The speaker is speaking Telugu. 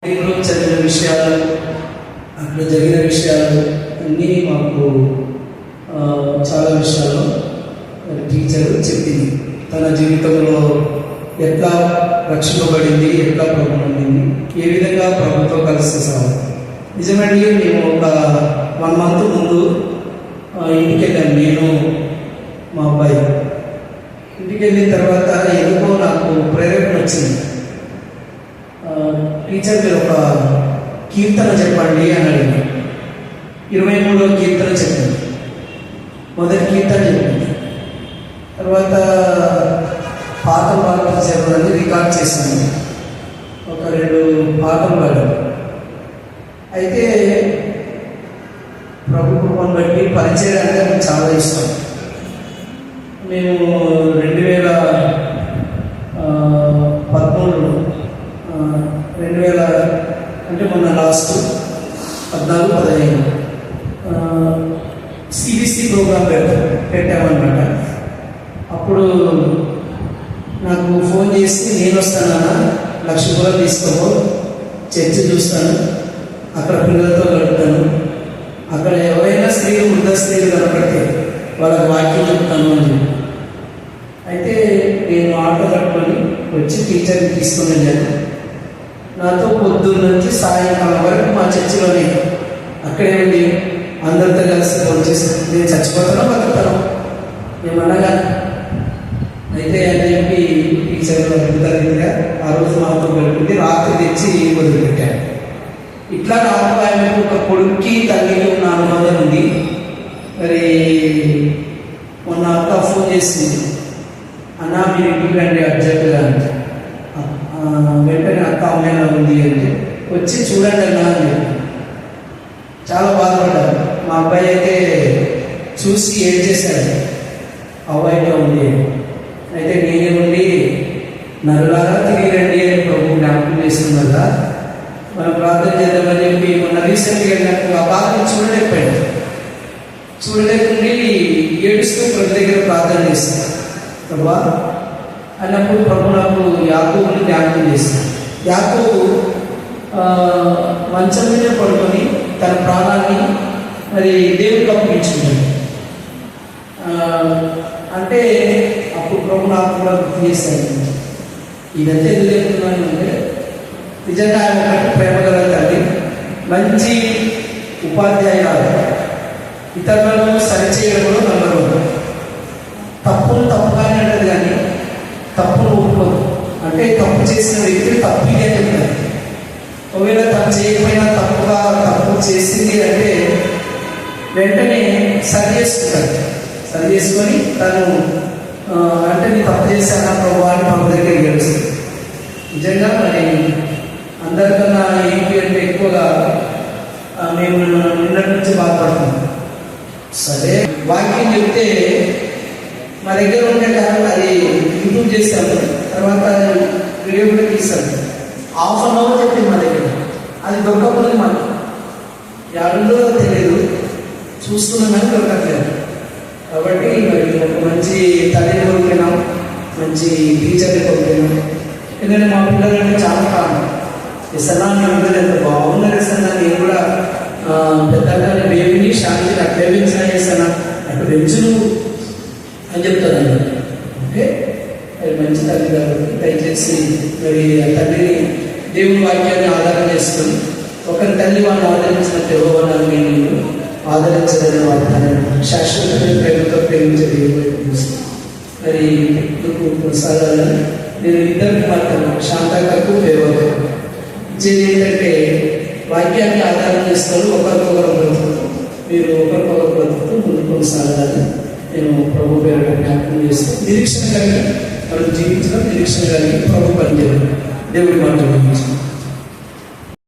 చదివిన విషయాలు, అక్కడ జరిగిన విషయాలు అన్నీ మాకు చాలా విషయాలు టీచర్ చెప్పింది. తన జీవితంలో ఎట్లా రక్షింపబడింది, ఎట్లా ప్రభు ఉండింది, ఏ విధంగా ప్రభుత్వం కలిసి సాగు. నిజమండి, మేము ఒక 1 month ముందు ఇంటికి వెళ్ళాను. నేను మా అబ్బాయి ఇంటికి వెళ్ళిన తర్వాత ఎందుకో నాకు ప్రేరేపణ వచ్చింది. టీచర్ మీరు ఒక కీర్తన చెప్పండి అని అడిగింది. 23వ కీర్తన చెప్పింది. మొదటి కీర్తన చెప్పింది. తర్వాత పాటలు పాటలు రికార్డ్ చేశాను. ఒక 2 పాటలు పాడాను. అయితే ప్రభు కృపను బట్టి పరిచయం అంటే నాకు చాలా ఇష్టం. మేము 2013 అంటే మొన్న లాస్ట్ 14-15 సిబిసి ప్రోగ్రామ్ పెట్టామన్నమాట. అప్పుడు నాకు ఫోన్ చేసి, నేను వస్తానన్నా, ₹1,00,000 తీసుకో, చర్చి చూస్తాను, అక్కడ పిల్లలతో గడుపుతాను, అక్కడ ఎవరైనా స్త్రీలు, వృద్ధ స్త్రీలు కనపడితే వాళ్ళకి వాక్యం చెప్తాను అని. అయితే నేను ఆటో కట్టుకొని వచ్చి టీచర్ని తీసుకొని వెళ్ళాను. నాతో పొద్దున్న నుంచి సాయంకాలం వరకు మా చర్చిలోనే అక్కడే ఉండి అందరితో కలిసి వచ్చేసి నేను చచ్చిపోతానో బతుకుతాను ఏమనగా. అయితే అని చెప్పి టీచర్ అద్భుతంగా ఆ రోజు మాతో గడిపింది. రాత్రి తెచ్చి వదిలిపెట్టాను. ఇట్లా నాకు ఆయనకు ఒక కొడుక్కి తల్లికి ఉన్న అనుబంధం ఉంది. మరి మొన్న అక్క ఫోన్ చేసింది, అన్న మీరు ఇంటికి రండి అర్జెంటుగా అంటే. వెంటనే అక్క అమ్మాయిలా ఉంది అంటే వచ్చి చూడండి అన్నా అని. చాలా బాధపడ్డారు. మా అబ్బాయి అయితే చూసి ఏం చేశాడు, అవ్వాయిగా ఉంది. అయితే నేనే ఉండి నరులారా తిరిగి రండి అని ప్రభు జ్ఞాపకం చేస్తుంది కదా, మనం ప్రార్థన చేద్దామని చెప్పి మొన్న రీసెంట్గా నాకు ఆ బాధను చూడలేకుండి ఏడుస్తూ ప్రభు దగ్గర ప్రార్థన చేస్తాను. ప్రభా అన్నప్పుడు ప్రభు నాకు యాకోబుని జ్ఞాపకం చేస్తాను. యాకోబు మంచం మీద పడుకొని తన ప్రాణాన్ని మరి దేవుడికి అప్పగించుకున్నాడు. అంటే అప్పుడు ప్రభు నాకు కూడా గుర్తు చేశాను. ఇదంతా ఎందుకు చెప్తున్నాను అంటే, నిజంగా ఆయన ఒకటి ప్రేమ గల తల్లి, మంచి ఉపాధ్యాయురాలు, ఇతరులను సరిచేయడంలో నంబర్ 1. తప్పును తప్పుగానే అంటది కానీ తప్పును ఒప్పుకోదు. అంటే తప్పు చేసిన వ్యక్తి తప్పు ఇదే చెప్తారు. ఒకవేళ తప్పు చేయకపోయినా తప్పు చేసింది అంటే వెంటనే సరి చేసుకొని తను అంటే నీ తప్పు చేశానా ప్రభు అని మన దగ్గర గెలుస్తుంది. నిజంగా మరి అందరికన్నా ఏంటి అంటే ఎక్కువగా మేము నిన్నటి నుంచి బాధపడుతున్నాం. సరే వాక్యం చెప్తే మా దగ్గర ఉండే కాదు, అది యూట్యూబ్ చేశాము, తర్వాత వీడియో కూడా తీసాము. 1/2 hour చెప్పింది మా దగ్గర. అది దొరకకపోతే మాకు ఎవరిలో తెలియదు, చూస్తున్నాం కానీ దొరకట్లేదు. కాబట్టి మరి ఒక మంచి తల్లిని కోరుకున్నాం, మంచి టీచర్ని కోరుకున్నాం. ఎందుకంటే మా పిల్లలంటే చాలా కారణం. ఎస్ఎన్నా నేను ఎంత బాగున్నారు ఎస్ఎన్నా, నేను కూడా పెద్దగా బేబీని శాంతిని అట్లే పెంచినా చేస్తానా, అక్కడ పెంచును అని చెప్తాను. ఓకే, అది మంచి తల్లి కాబట్టి దయచేసి మరి ఆ తల్లిని దేవుని వాక్యాన్ని ఆధారం చేసుకొని ఒకరి తల్లి వాళ్ళు ఆదరించినట్టు ఎవరు నేను ఆదరించదని వాగ్దానం శాశ్వతమైన ప్రేమతో ప్రేమించే దేవుడు. మరి ఎందుకు కొనసాగాలని నేను ఇద్దరికి మాత్రం శాంతకు దేవకు ఇచ్చేది ఏంటంటే, వాక్యాన్ని ఆధారం చేసుకొని ఒకరికొకరు బ్రతుకుతూ మీరు ఒకరికొకరు బ్రతుకుతూ ముందు కొనసాగాలని నేను ప్రభు పేరు జ్ఞాపకం చేస్తూ నిరీక్షణ కలిగి మనం జీవించడం, నిరీక్షణ కలిగి ప్రభు పనిచేయడం దేవుడి మాట